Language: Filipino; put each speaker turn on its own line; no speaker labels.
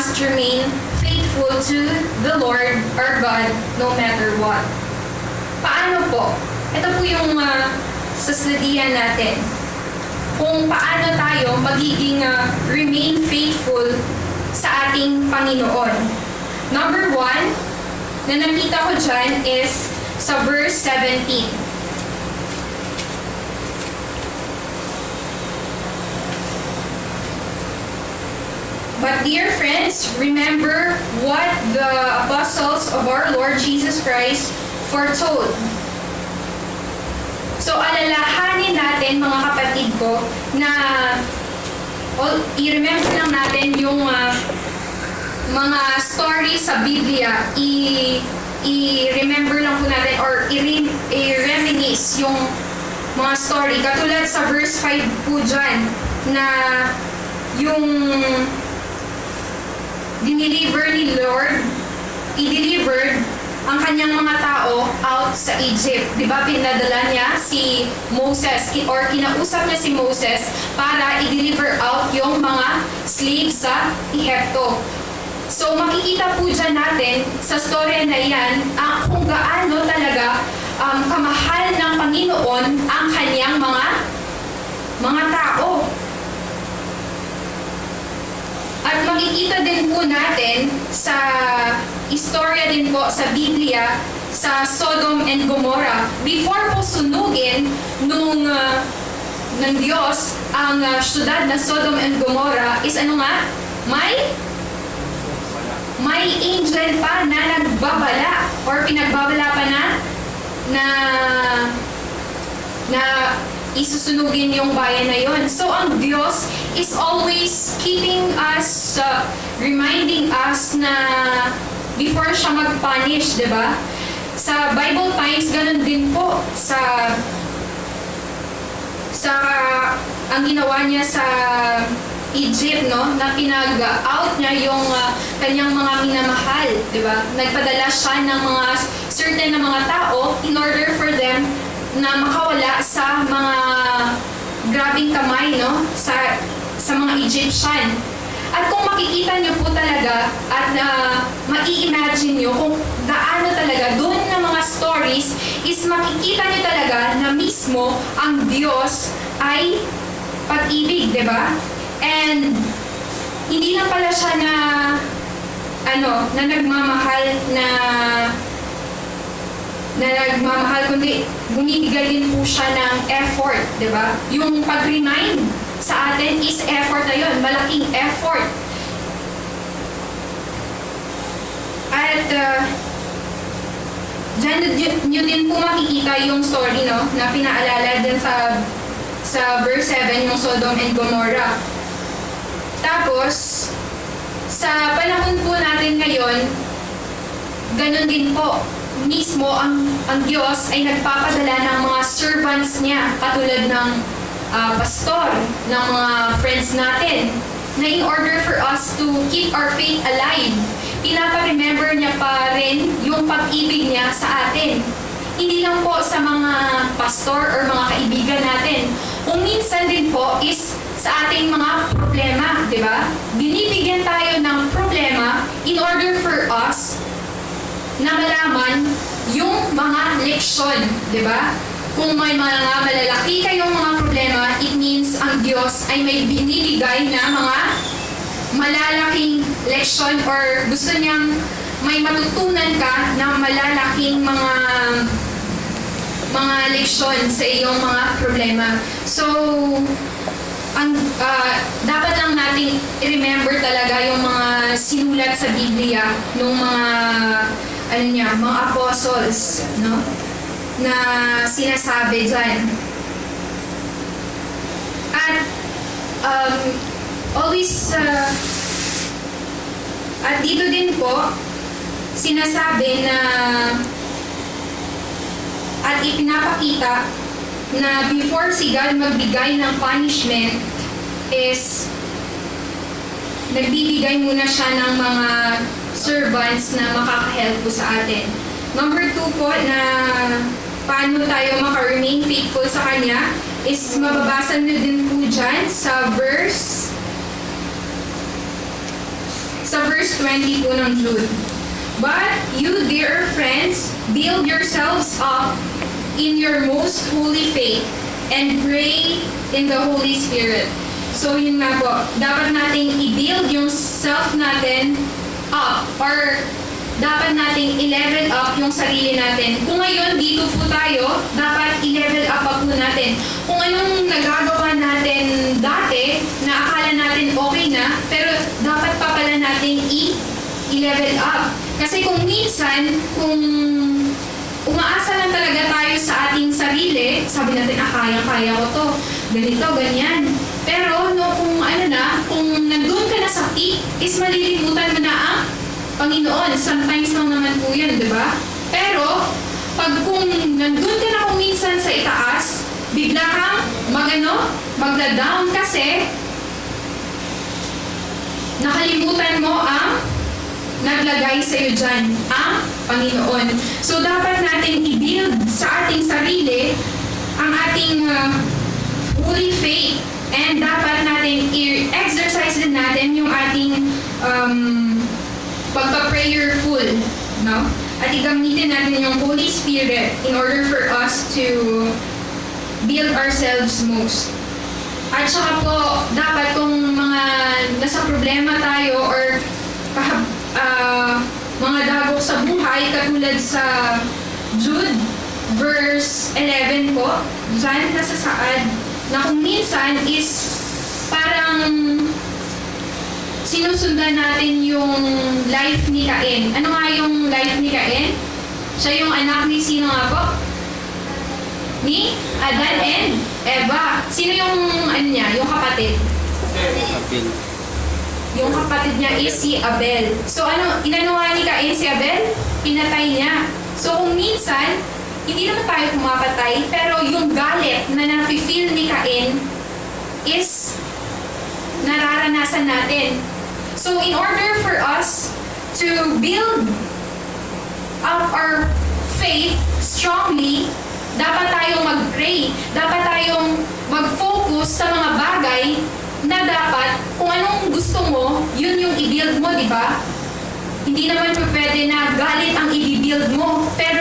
must remain faithful to the Lord our God no matter what. Paano po? Ito po yung sastudiyan natin. Kung paano tayo magiging remain faithful sa ating Panginoon. Number 1, na nakita ko dyan is sa verse 17. But dear friends, remember what the apostles of our Lord Jesus Christ foretold. So alalahanin natin mga kapatid ko na i-remember lang natin yung mga stories sa Biblia. I-remember lang po natin or i-reminisce yung mga story. Katulad sa verse 5 po dyan na yung dineliver ni Lord, i-delivered ang kanyang mga tao out sa Egypt. Diba, pinadala niya si Moses or kinausap niya si Moses para i-deliver out yung mga slaves sa Ehipto. So, makikita po dyan natin sa storya na yan kung gaano talaga kamahal ng Panginoon ang kanyang mga tao. At makikita din po natin sa istorya din po sa Biblia sa Sodom and Gomorrah. Before po sunugin ng Diyos ang syudad na Sodom and Gomorrah is ano nga? May angel pa na nagbabala or pinagbabala pa na isusunugin yung bayan na yon. So, ang Diyos is always keeping us, reminding us na before siya mag-punish, di ba? Sa Bible times, ganun din po. Ang ginawa niya sa Egypt, no? Na pinag-out niya yung kanyang mga minamahal, di ba? Nagpadala siya ng mga certain na mga tao in order for them na makawala sa mga grabing kamay, no? Sa mga Egyptian. At kung makikita nyo po talaga at mai-imagine nyo kung gaano talaga doon na mga stories is makikita nyo talaga na mismo ang Diyos ay pag-ibig, di ba? And hindi lang pala siya na nagmamahal kundi bumibigay din po siya ng effort, di ba? Yung pag-remind sa atin is effort na yun, malaking effort. At dyan nyo din po makikita yung story, no? Na pinaalala din sa verse 7, yung Sodom and Gomorrah. Tapos, sa panahon po natin ngayon, ganun din po. Mismo ang Diyos ay nagpapadala ng mga servants niya, katulad ng pastor, ng mga friends natin, na in order for us to keep our faith alive, pinapa-remember niya pa rin yung pag-ibig niya sa atin. Hindi lang po sa mga pastor or mga kaibigan natin. Kung minsan din po is sa ating mga problema, di ba? Binibigyan tayo ng problema in order for us na malaman yung mga leksyon, di ba? Kung may mga malalaki kayong mga problema, it means ang Diyos ay may binibigay na mga malalaking leksyon or gusto niyang may matutunan ka na malalaking mga leksyon sa iyong mga problema. So, dapat lang nating i-remember talaga yung mga sinulat sa Biblia ng mga apostles, no? Na sinasabi dyan. At at dito din po sinasabi na at ipinapakita na before si God magbigay ng punishment is nagbibigay muna siya ng mga servants na makaka-help po sa atin. Number 2 po na paano tayo maka-remain faithful sa Kanya is mababasa nyo din po dyan sa verse sa verse 20 po ng Jude. But you, dear friends, build yourselves up in your most holy faith and pray in the Holy Spirit. So yun nga po, dapat nating i-build yung self natin up, or dapat nating i-level up yung sarili natin. Kung ngayon dito po tayo, dapat i-level up pa po natin. Kung anong nagagawa natin dati, na akala natin okay na, pero dapat pa pala nating i-level up. Kasi kung minsan, kung umaasa lang talaga tayo sa ating sarili, sabi natin, kaya ko to, ganito, ganyan. Pero kung kung nandun ka na sa peak, is malilimutan mo na ang Panginoon. Sometimes lang naman po yun, di ba? Pero, kung nandun ka na kung minsan sa itaas, bigla kang magda-down kasi nakalimutan mo ang naglagay sa'yo dyan, ang Panginoon. So, dapat natin i-build sa ating sarili ang ating holy faith, and dapat natin i-exercise din natin yung ating pagka-prayerful, no? At igamitin natin yung Holy Spirit in order for us to build ourselves most. At saka po, dapat kung mga nasa problema tayo or mga dagok sa buhay, katulad sa Jude verse 11 po, dyan nasa saad, na kung minsan is parang sinusundan natin yung life ni Cain. Ano nga yung life ni Cain? Siya yung anak ni sino nga po? Ni Adan and Eva. Sino yung niya? Yung kapatid?
Abel.
Yung kapatid niya is si Abel. So inano nga ni Cain si Abel? Pinatay niya. So kung minsan, hindi naman tayo pumapatay, pero yung galit na nafe-feel ni Cain is nararanasan natin. So in order for us to build up our faith strongly, dapat tayong mag-pray. Dapat tayong mag-focus sa mga bagay na dapat, kung anong gusto mo, yun yung i-build mo, di ba? Hindi naman pwede na galit ang i-build mo. Pero